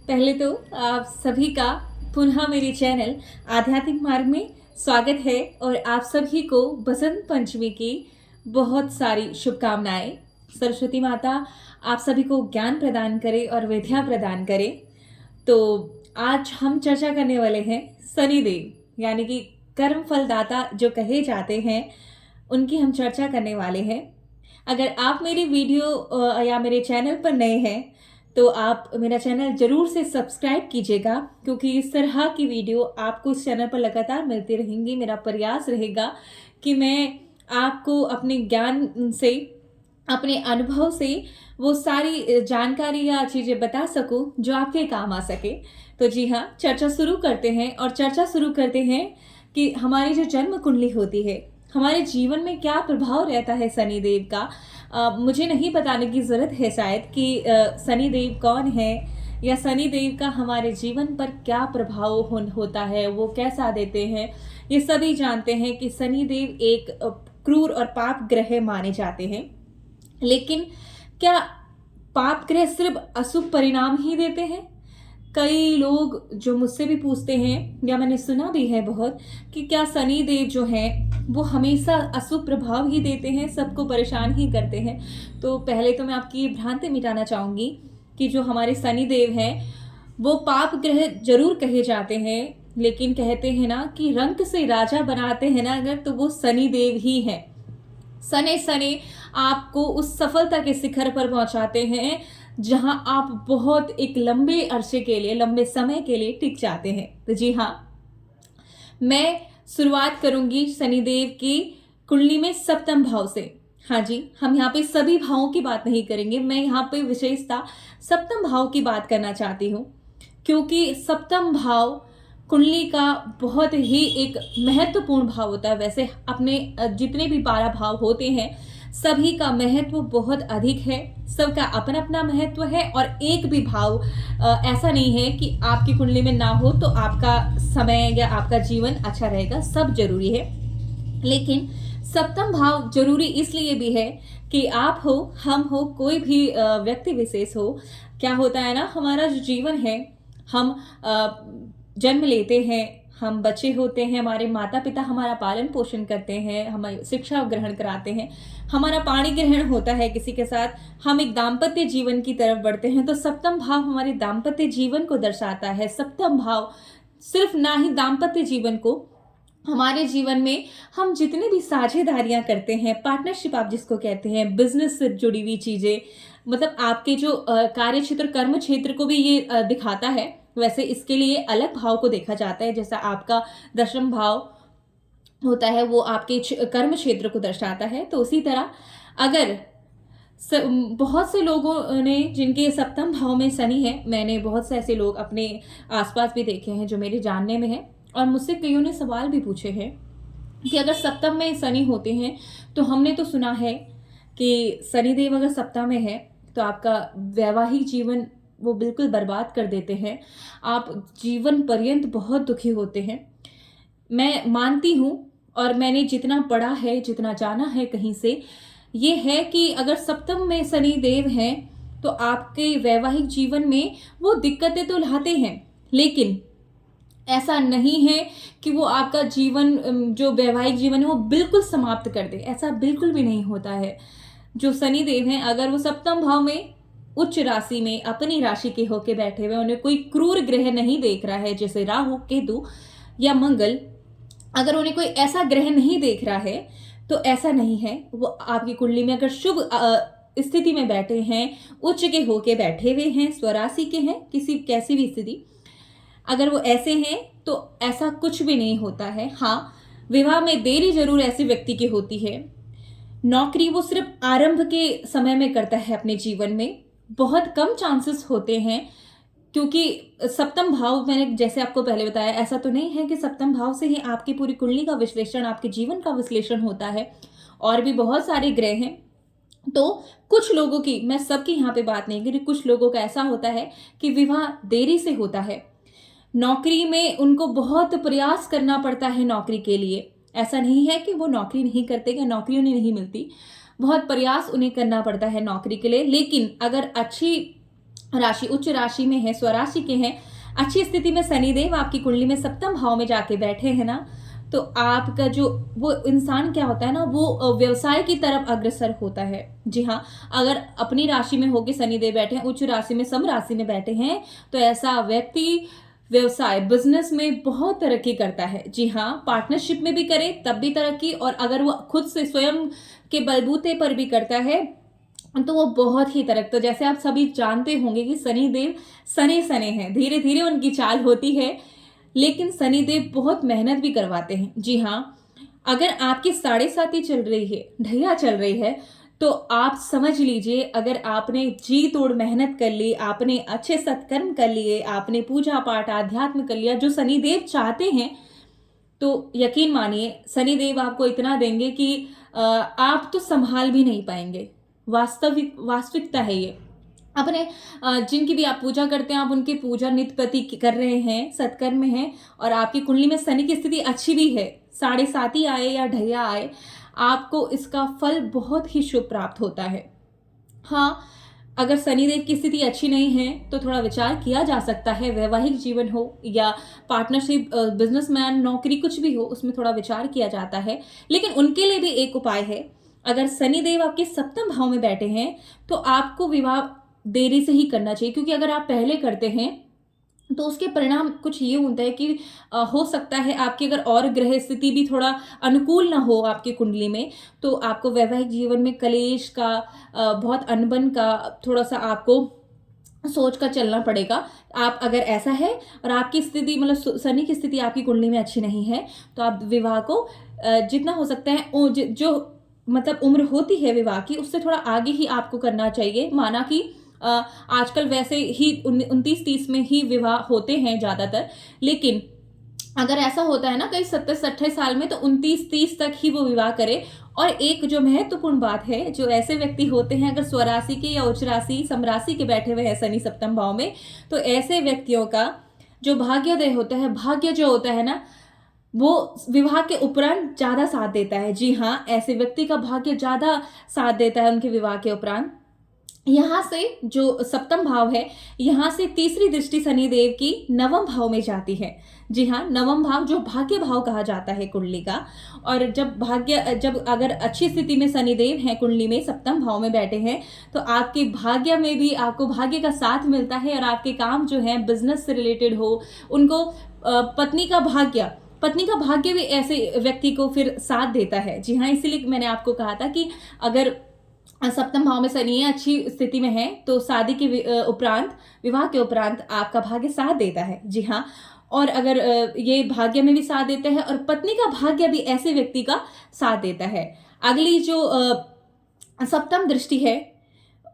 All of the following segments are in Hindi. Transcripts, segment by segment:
पहले तो आप सभी का पुनः मेरे चैनल आध्यात्मिक मार्ग में स्वागत है और आप सभी को बसंत पंचमी की बहुत सारी शुभकामनाएं। सरस्वती माता आप सभी को ज्ञान प्रदान करे और विद्या प्रदान करे। तो आज हम चर्चा करने वाले हैं शनिदेव यानी कि कर्म फलदाता जो कहे जाते हैं, उनकी हम चर्चा करने वाले हैं। अगर आप मेरी वीडियो या मेरे चैनल पर नए हैं तो आप मेरा चैनल ज़रूर से सब्सक्राइब कीजिएगा, क्योंकि इस तरह की वीडियो आपको इस चैनल पर लगातार मिलती रहेंगी। मेरा प्रयास रहेगा कि मैं आपको अपने ज्ञान से, अपने अनुभव से वो सारी जानकारी या चीज़ें बता सकूं जो आपके काम आ सके। तो जी हाँ, चर्चा शुरू करते हैं और चर्चा शुरू करते हैं कि हमारी जो जन्म कुंडली होती है, हमारे जीवन में क्या प्रभाव रहता है शनिदेव का। मुझे नहीं बताने की ज़रूरत है शायद कि शनिदेव कौन है या शनिदेव का हमारे जीवन पर क्या प्रभाव होता है, वो कैसा देते हैं। ये सभी जानते हैं कि शनिदेव एक क्रूर और पाप ग्रह माने जाते हैं। लेकिन क्या पाप ग्रह सिर्फ अशुभ परिणाम ही देते हैं? कई लोग जो मुझसे भी पूछते हैं या मैंने सुना भी है बहुत कि क्या शनि देव जो हैं वो हमेशा अशुभ प्रभाव ही देते हैं, सबको परेशान ही करते हैं। तो पहले तो मैं आपकी ये भ्रांति मिटाना चाहूँगी कि जो हमारे शनि देव हैं वो पाप ग्रह जरूर कहे जाते हैं, लेकिन कहते हैं ना कि रंग से राजा बनाते हैं ना अगर, तो वो शनि देव ही हैं। सने सने आपको उस सफलता के शिखर पर पहुंचाते हैं जहां आप बहुत एक लंबे अरसे के लिए, लंबे समय के लिए टिक जाते हैं। तो जी हाँ, मैं शुरुआत करूंगी शनिदेव की कुंडली में सप्तम भाव से। हाँ जी, हम यहाँ पे सभी भावों की बात नहीं करेंगे, मैं यहाँ पे विशेषता सप्तम भाव की बात करना चाहती हूँ, क्योंकि सप्तम भाव कुंडली का बहुत ही एक महत्वपूर्ण भाव होता है। वैसे अपने जितने भी 12 भाव होते हैं सभी का महत्व बहुत अधिक है, सबका अपना अपना महत्व है और एक भी भाव ऐसा नहीं है कि आपकी कुंडली में ना हो तो आपका समय या आपका जीवन अच्छा रहेगा। सब जरूरी है, लेकिन सप्तम भाव जरूरी इसलिए भी है कि आप हो, हम हो, कोई भी व्यक्ति विशेष हो। क्या होता है ना, हमारा जो जीवन है, हम जन्म लेते हैं, हम बच्चे होते हैं, हमारे माता पिता हमारा पालन पोषण करते हैं, हमें शिक्षा ग्रहण कराते हैं, हमारा पाणी ग्रहण होता है किसी के साथ, हम एक दाम्पत्य जीवन की तरफ बढ़ते हैं। तो सप्तम भाव हमारे दाम्पत्य जीवन को दर्शाता है। सप्तम भाव सिर्फ ना ही दाम्पत्य जीवन को, हमारे जीवन में हम जितने भी साझेदारियां करते हैं, पार्टनरशिप आप जिसको कहते हैं, बिजनेस से जुड़ी हुई चीजें, मतलब आपके जो कार्य क्षेत्र, कर्म क्षेत्र को भी ये दिखाता है। वैसे इसके लिए अलग भाव को देखा जाता है, जैसा आपका दशम भाव होता है वो आपके कर्म क्षेत्र को दर्शाता है। तो उसी तरह अगर बहुत से लोगों ने जिनके सप्तम भाव में शनि है, मैंने बहुत से ऐसे लोग अपने आसपास भी देखे हैं जो मेरे जानने में है, और मुझसे कईयों ने सवाल भी पूछे हैं कि अगर सप्तम में शनि होते हैं तो हमने तो सुना है कि शनिदेव अगर सप्तम में है तो आपका वैवाहिक जीवन वो बिल्कुल बर्बाद कर देते हैं, आप जीवन पर्यंत बहुत दुखी होते हैं। मैं मानती हूँ और मैंने जितना पढ़ा है, जितना जाना है कहीं से, ये है कि अगर सप्तम में शनि देव हैं तो आपके वैवाहिक जीवन में वो दिक्कतें तो लाते हैं, लेकिन ऐसा नहीं है कि वो आपका जीवन, जो वैवाहिक जीवन है वो बिल्कुल समाप्त कर दे। ऐसा बिल्कुल भी नहीं होता है। जो शनि देव हैं अगर वो सप्तम भाव में उच्च राशि में अपनी राशि के होके बैठे हुए, उन्हें कोई क्रूर ग्रह नहीं देख रहा है जैसे राहु, केतु या मंगल, अगर उन्हें कोई ऐसा ग्रह नहीं देख रहा है तो ऐसा नहीं है। वो आपकी कुंडली में अगर शुभ स्थिति में बैठे हैं, उच्च के होके बैठे हुए हैं, स्वराशि के हैं, किसी कैसी भी स्थिति, अगर वो ऐसे हैं तो ऐसा कुछ भी नहीं होता है। हाँ, विवाह में देरी जरूर ऐसे व्यक्ति की होती है। नौकरी वो सिर्फ आरंभ के समय में करता है अपने जीवन में, बहुत कम चांसेस होते हैं, क्योंकि सप्तम भाव, मैंने जैसे आपको पहले बताया, ऐसा तो नहीं है कि सप्तम भाव से ही आपकी पूरी कुंडली का विश्लेषण, आपके जीवन का विश्लेषण होता है, और भी बहुत सारे ग्रह हैं। तो कुछ लोगों की, मैं सबकी यहाँ पे बात नहीं करी, कुछ लोगों का ऐसा होता है कि विवाह देरी से होता है, नौकरी में उनको बहुत प्रयास करना पड़ता है नौकरी के लिए। ऐसा नहीं है कि वो नौकरी नहीं करते या नौकरी उन्हें नहीं मिलती, बहुत प्रयास उन्हें करना पड़ता है नौकरी के लिए। लेकिन अगर अच्छी राशि उच्च राशि में है, स्वराशि के हैं, अच्छी स्थिति में शनिदेव आपकी कुंडली में सप्तम भाव में जाके बैठे हैं ना, तो आपका जो वो इंसान क्या होता है ना, वो व्यवसाय की तरफ अग्रसर होता है। जी हाँ, अगर अपनी राशि में होके शनिदेव बैठे हैं, उच्च राशि में सम राशि में बैठे हैं, तो ऐसा व्यक्ति व्यवसाय बिजनेस में बहुत तरक्की करता है। जी हाँ, पार्टनरशिप में भी करे तब भी तरक्की, और अगर वो खुद से स्वयं के बलबूते पर भी करता है तो वो बहुत ही तरक्की। तो जैसे आप सभी जानते होंगे कि शनिदेव सने सने हैं, धीरे धीरे उनकी चाल होती है, लेकिन शनिदेव बहुत मेहनत भी करवाते हैं। जी हाँ, अगर आपकी 7.5 चल रही है, ढैया चल रही है, तो आप समझ लीजिए, अगर आपने जी तोड़ मेहनत कर ली, आपने अच्छे सत्कर्म कर लिए, आपने पूजा पाठ आध्यात्म कर लिया जो शनिदेव चाहते हैं, तो यकीन मानिए शनिदेव आपको इतना देंगे कि आप तो संभाल भी नहीं पाएंगे। वास्तविकता है ये। अपने जिनकी भी आप पूजा करते हैं, आप उनकी पूजा नित्य प्रति कर रहे हैं, सत्कर्म में हैं, और आपकी कुंडली में शनि की स्थिति अच्छी भी है, 7.5 ही आए या ढैया आए, आपको इसका फल बहुत ही शुभ प्राप्त होता है। हाँ, अगर शनिदेव की स्थिति अच्छी नहीं है तो थोड़ा विचार किया जा सकता है, वैवाहिक जीवन हो या पार्टनरशिप, बिजनेसमैन, नौकरी, कुछ भी हो, उसमें थोड़ा विचार किया जाता है। लेकिन उनके लिए भी एक उपाय है। अगर शनिदेव आपके सप्तम भाव में बैठे हैं तो आपको विवाह देरी से ही करना चाहिए, क्योंकि अगर आप पहले करते हैं तो उसके परिणाम कुछ ये होता है कि हो सकता है आपकी अगर और ग्रह स्थिति भी थोड़ा अनुकूल ना हो आपकी कुंडली में, तो आपको वैवाहिक जीवन में कलेश का, बहुत अनबन का, थोड़ा सा आपको सोच कर चलना पड़ेगा। आप अगर ऐसा है और आपकी स्थिति मतलब शनि की स्थिति आपकी कुंडली में अच्छी नहीं है, तो आप विवाह को जितना हो सकता है जो मतलब उम्र होती है विवाह की, उससे थोड़ा आगे ही आपको करना चाहिए। माना कि आजकल वैसे ही 29-30 में ही विवाह होते हैं ज़्यादातर, लेकिन अगर ऐसा होता है ना कई 27-28 साल में, तो 29-30 तक ही वो विवाह करे। और एक जो महत्वपूर्ण बात है, जो ऐसे व्यक्ति होते हैं अगर स्वराशि के या उच्च राशि समराशि के बैठे हुए हैं शनि सप्तम भाव में, तो ऐसे व्यक्तियों का जो भाग्योदय होता है, भाग्य जो होता है ना, वो विवाह के उपरांत ज्यादा साथ देता है। जी हाँ, ऐसे व्यक्ति का भाग्य ज्यादा साथ देता है उनके विवाह के उपरांत। यहाँ से जो सप्तम भाव है, यहाँ से तीसरी दृष्टि शनिदेव की नवम भाव में जाती है। जी हाँ, नवम भाव जो भाग्य भाव कहा जाता है कुंडली का। और जब अगर अच्छी स्थिति में शनिदेव हैं कुंडली में, सप्तम भाव में बैठे हैं, तो आपके भाग्य में भी आपको भाग्य का साथ मिलता है, और आपके काम जो है बिजनेस से रिलेटेड हो, उनको पत्नी का भाग्य भी ऐसे व्यक्ति को फिर साथ देता है। जी हाँ, इसीलिए मैंने आपको कहा था कि अगर सप्तम भाव में शनि है, अच्छी स्थिति में है, तो शादी के उपरांत, विवाह के उपरांत आपका भाग्य साथ देता है। जी हाँ, और अगर ये भाग्य में भी साथ देता है और पत्नी का भाग्य भी ऐसे व्यक्ति का साथ देता है। अगली जो सप्तम दृष्टि है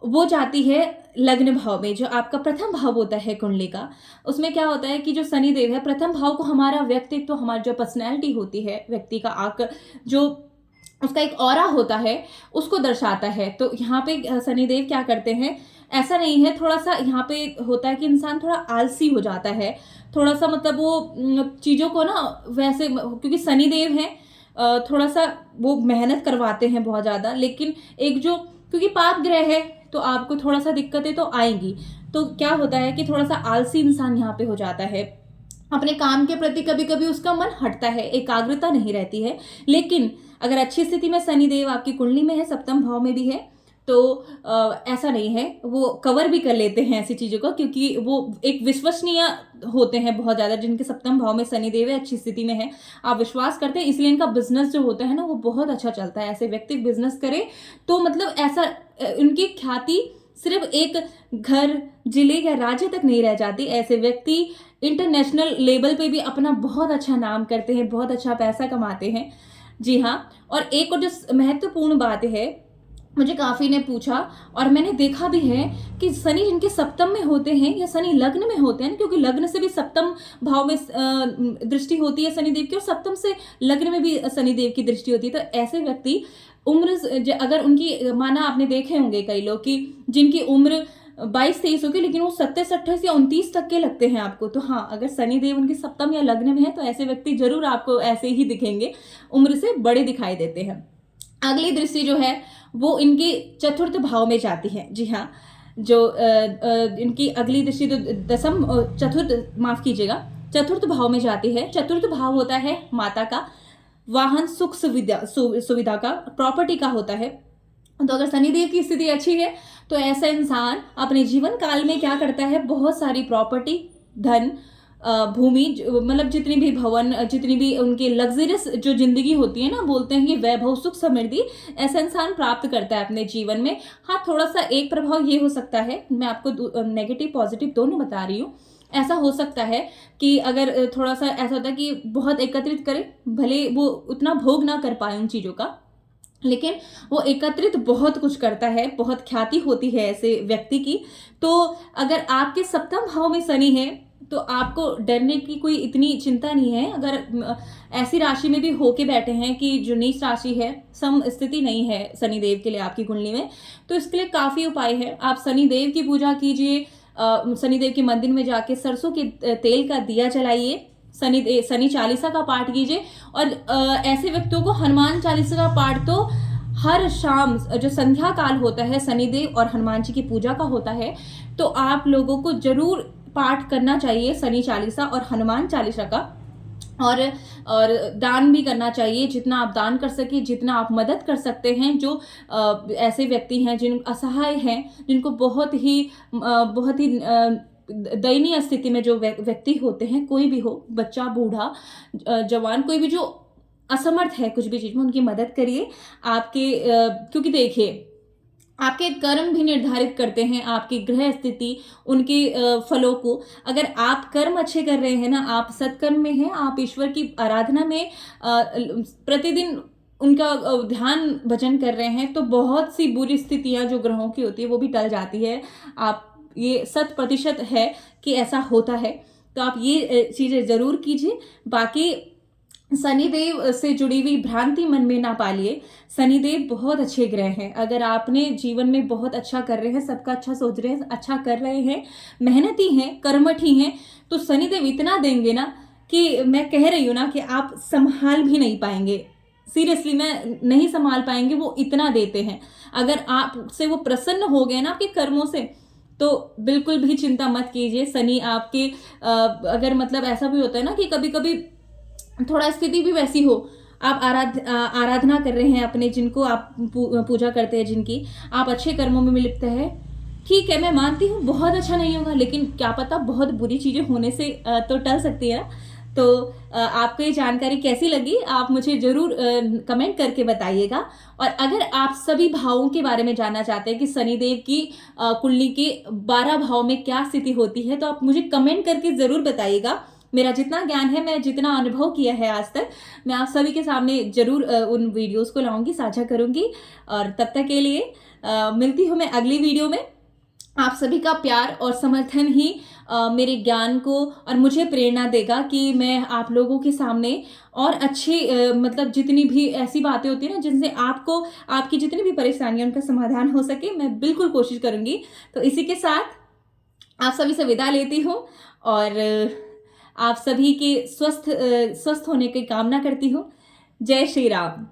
वो जाती है लग्न भाव में, जो आपका प्रथम भाव होता है कुंडली का। उसमें क्या होता है कि जो शनिदेव है, प्रथम भाव को हमारा व्यक्तित्व, तो हमारी जो पर्सनैलिटी होती है, व्यक्ति का आकर जो उसका एक ऑरा होता है, उसको दर्शाता है। तो यहाँ पे शनिदेव क्या करते हैं, ऐसा नहीं है, थोड़ा सा यहाँ पे होता है कि इंसान थोड़ा आलसी हो जाता है, थोड़ा सा मतलब वो चीज़ों को ना वैसे, क्योंकि शनिदेव हैं थोड़ा सा वो मेहनत करवाते हैं बहुत ज़्यादा, लेकिन एक जो क्योंकि पाप ग्रह है तो आपको थोड़ा सा दिक्कतें तो आएंगी। तो क्या होता है कि थोड़ा सा आलसी इंसान यहाँ पे हो जाता है, अपने काम के प्रति कभी कभी उसका मन हटता है, एकाग्रता नहीं रहती है। लेकिन अगर अच्छी स्थिति में शनिदेव आपकी कुंडली में है, सप्तम भाव में भी है, तो ऐसा नहीं है, वो कवर भी कर लेते हैं ऐसी चीज़ों को, क्योंकि वो एक विश्वसनीय होते हैं बहुत ज़्यादा, जिनके सप्तम भाव में शनिदेव है, अच्छी स्थिति में है, आप विश्वास करते हैं, इसलिए इनका बिजनेस जो होता है ना वो बहुत अच्छा चलता है। ऐसे व्यक्ति बिजनेस करे तो मतलब ऐसा उनकी ख्याति सिर्फ एक घर, जिले या राज्य तक नहीं रह जाती। ऐसे व्यक्ति इंटरनेशनल लेवल पे भी अपना बहुत अच्छा नाम करते हैं, बहुत अच्छा पैसा कमाते हैं। जी हाँ, और एक और जो महत्वपूर्ण बात है, मुझे काफ़ी ने पूछा और मैंने देखा भी है कि शनि जिनके सप्तम में होते हैं या शनि लग्न में होते हैं, क्योंकि लग्न से भी सप्तम भाव में दृष्टि होती है शनिदेव की, और सप्तम से लग्न में भी शनिदेव की दृष्टि होती है। तो ऐसे व्यक्ति उम्र अगर उनकी, माना आपने देखे होंगे कई लोग कि जिनकी उम्र 22-23 होगी, लेकिन वो 27-28 या 29 तक के लगते हैं आपको। तो हाँ, अगर शनिदेव उनके सप्तम या लग्न में है तो ऐसे व्यक्ति जरूर आपको ऐसे ही दिखेंगे, उम्र से बड़े दिखाई देते हैं। अगली दृष्टि जो है वो इनके चतुर्थ भाव में जाती है। जी हाँ, जो इनकी अगली दृष्टि तो दसम चतुर्थ, माफ कीजिएगा, चतुर्थ भाव में जाती है। चतुर्थ भाव होता है माता का, वाहन सुख सुविधा का, प्रॉपर्टी का होता है। तो अगर शनिदेव की स्थिति अच्छी है तो ऐसा इंसान अपने जीवन काल में क्या करता है, बहुत सारी प्रॉपर्टी, धन, भूमि, मतलब जितनी भी भवन, जितनी भी उनकी लग्जरियस जो जिंदगी होती है ना, बोलते हैं कि वैभव, सुख, समृद्धि, ऐसा इंसान प्राप्त करता है अपने जीवन में। हाँ, थोड़ा सा एक प्रभाव ये हो सकता है, मैं आपको नेगेटिव पॉजिटिव दोनों बता रही हूँ। ऐसा हो सकता है कि अगर थोड़ा सा ऐसा होता है कि बहुत एकत्रित करे, भले वो उतना भोग ना कर पाए उन चीज़ों का, लेकिन वो एकत्रित बहुत कुछ करता है, बहुत ख्याति होती है ऐसे व्यक्ति की। तो अगर आपके सप्तम भाव में शनि है तो आपको डरने की कोई इतनी चिंता नहीं है। अगर ऐसी राशि में भी होके बैठे हैं कि जो नीच राशि है, सम स्थिति नहीं है शनिदेव के लिए आपकी कुंडली में, तो इसके लिए काफ़ी उपाय है। आप शनिदेव की पूजा कीजिए, शनिदेव के मंदिर में जाके सरसों के तेल का दिया जलाइए, शनि चालीसा का पाठ कीजिए। और ऐसे व्यक्तियों को हनुमान चालीसा का पाठ तो हर शाम जो संध्या काल होता है शनिदेव और हनुमान जी की पूजा का होता है, तो आप लोगों को जरूर पाठ करना चाहिए शनि चालीसा और हनुमान चालीसा का। और दान भी करना चाहिए, जितना आप दान कर सके, जितना आप मदद कर सकते हैं। जो ऐसे व्यक्ति हैं जिन असहाय हैं, जिनको बहुत ही दयनीय स्थिति में जो व्यक्ति होते हैं, कोई भी हो, बच्चा, बूढ़ा, जवान, कोई भी जो असमर्थ है कुछ भी चीज में, उनकी मदद करिए। आपके क्योंकि देखिए, आपके कर्म भी निर्धारित करते हैं आपकी ग्रह स्थिति, उनके फलों को। अगर आप कर्म अच्छे कर रहे हैं ना, आप सत्कर्म में हैं, आप ईश्वर की आराधना में प्रतिदिन उनका ध्यान भजन कर रहे हैं, तो बहुत सी बुरी स्थितियां जो ग्रहों की होती है वो भी टल जाती है। आप ये 100% है कि ऐसा होता है। तो आप ये चीज़ें ज़रूर कीजिए। बाकी शनिदेव से जुड़ी हुई भ्रांति मन में ना पालिए। शनिदेव बहुत अच्छे ग्रह हैं। अगर आपने जीवन में बहुत अच्छा कर रहे हैं, सबका अच्छा सोच रहे हैं, अच्छा कर रहे हैं, मेहनती हैं, कर्मठी हैं, तो शनिदेव इतना देंगे ना कि मैं कह रही हूँ ना कि आप संभाल भी नहीं पाएंगे। सीरियसली, मैं नहीं संभाल पाएंगे, वो इतना देते हैं। अगर आपसे वो प्रसन्न हो गए ना आपके कर्मों से, तो बिल्कुल भी चिंता मत कीजिए। शनि आपके अगर मतलब ऐसा भी होता है ना कि कभी कभी थोड़ा स्थिति भी वैसी हो, आप आराधना कर रहे हैं अपने, जिनको आप पूजा करते हैं, जिनकी आप अच्छे कर्मों में लिप्त है, ठीक है, मैं मानती हूँ बहुत अच्छा नहीं होगा, लेकिन क्या पता बहुत बुरी चीज़ें होने से तो टल सकती है ना। तो आपको ये जानकारी कैसी लगी, आप मुझे ज़रूर कमेंट करके बताइएगा। और अगर आप सभी भावों के बारे में जानना चाहते हैं कि शनिदेव की कुंडली के 12 भाव में क्या स्थिति होती है, तो आप मुझे कमेंट करके ज़रूर बताइएगा। मेरा जितना ज्ञान है, मैं जितना अनुभव किया है आज तक, मैं आप सभी के सामने जरूर उन वीडियोस को लाऊंगी, साझा करूंगी। और तब तक के लिए मिलती हूँ मैं अगली वीडियो में। आप सभी का प्यार और समर्थन ही मेरे ज्ञान को और मुझे प्रेरणा देगा कि मैं आप लोगों के सामने और अच्छे मतलब जितनी भी ऐसी बातें होती है ना, जिनसे आपको आपकी जितनी भी परेशानियां, उनका समाधान हो सके, मैं बिल्कुल कोशिश करूंगी। तो इसी के साथ आप सभी से विदा लेती हूँ और आप सभी के स्वस्थ होने की कामना करती हूँ। जय श्री राम।